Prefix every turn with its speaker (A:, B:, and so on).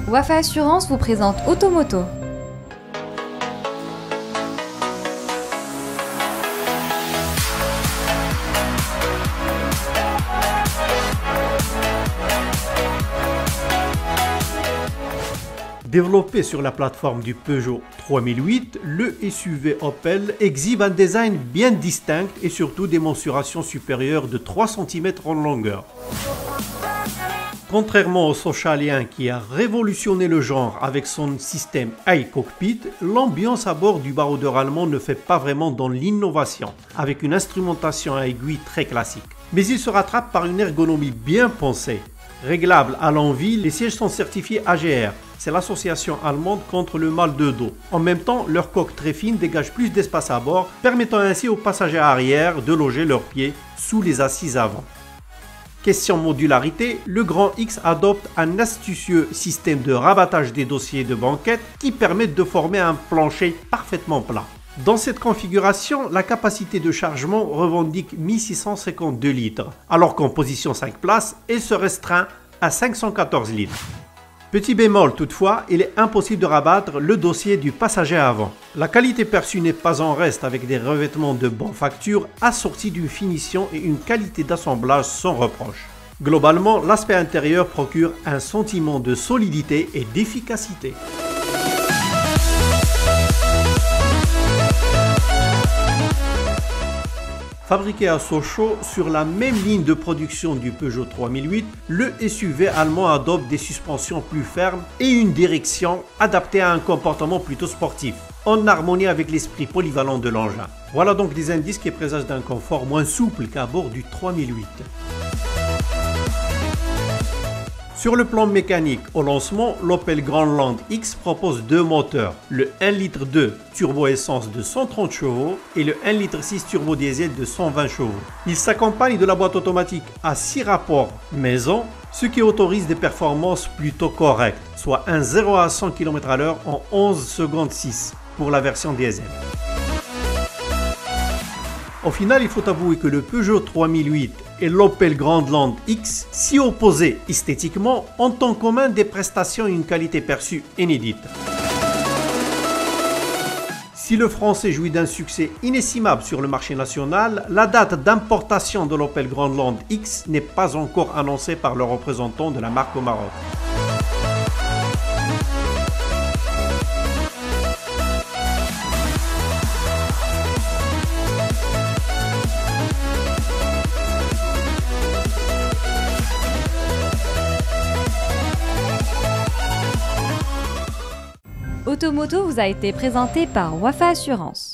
A: Wafa Assurance vous présente Automoto.
B: Développé sur la plateforme du Peugeot 3008, le SUV Opel exhibe un design bien distinct et surtout des mensurations supérieures de 3 cm en longueur. Contrairement au Socialien qui a révolutionné le genre avec son système iCockpit, l'ambiance à bord du baroudeur allemand ne fait pas vraiment dans l'innovation, avec une instrumentation à aiguille très classique. Mais il se rattrape par une ergonomie bien pensée. Réglables à l'envie, les sièges sont certifiés AGR. C'est l'association allemande contre le mal de dos. En même temps, leur coque très fine dégage plus d'espace à bord, permettant ainsi aux passagers arrière de loger leurs pieds sous les assises avant. Question modularité, le Grand X adopte un astucieux système de rabattage des dossiers de banquette qui permet de former un plancher parfaitement plat. Dans cette configuration, la capacité de chargement revendique 1652 litres, alors qu'en position 5 places, elle se restreint à 514 litres. Petit bémol toutefois, il est impossible de rabattre le dossier du passager avant. La qualité perçue n'est pas en reste avec des revêtements de bonne facture assortis d'une finition et une qualité d'assemblage sans reproche. Globalement, l'aspect intérieur procure un sentiment de solidité et d'efficacité. Fabriqué à Sochaux sur la même ligne de production du Peugeot 3008, le SUV allemand adopte des suspensions plus fermes et une direction adaptée à un comportement plutôt sportif, en harmonie avec l'esprit polyvalent de l'engin. Voilà donc des indices qui présagent d'un confort moins souple qu'à bord du 3008. Sur le plan mécanique, au lancement, l'Opel Grandland X propose deux moteurs, le 1,2 litre turbo essence de 130 chevaux et le 1,6 litre turbo diesel de 120 chevaux. Il s'accompagne de la boîte automatique à 6 rapports maison, ce qui autorise des performances plutôt correctes, soit un 0 à 100 km/h en 11 secondes 6 pour la version diesel. Au final, il faut avouer que le Peugeot 3008 et l'Opel Grandland X, si opposés esthétiquement, ont en commun des prestations et une qualité perçue inédite. Si le français jouit d'un succès inestimable sur le marché national, la date d'importation de l'Opel Grandland X n'est pas encore annoncée par le représentant de la marque au Maroc.
A: Automoto vous a été présenté par Wafa Assurance.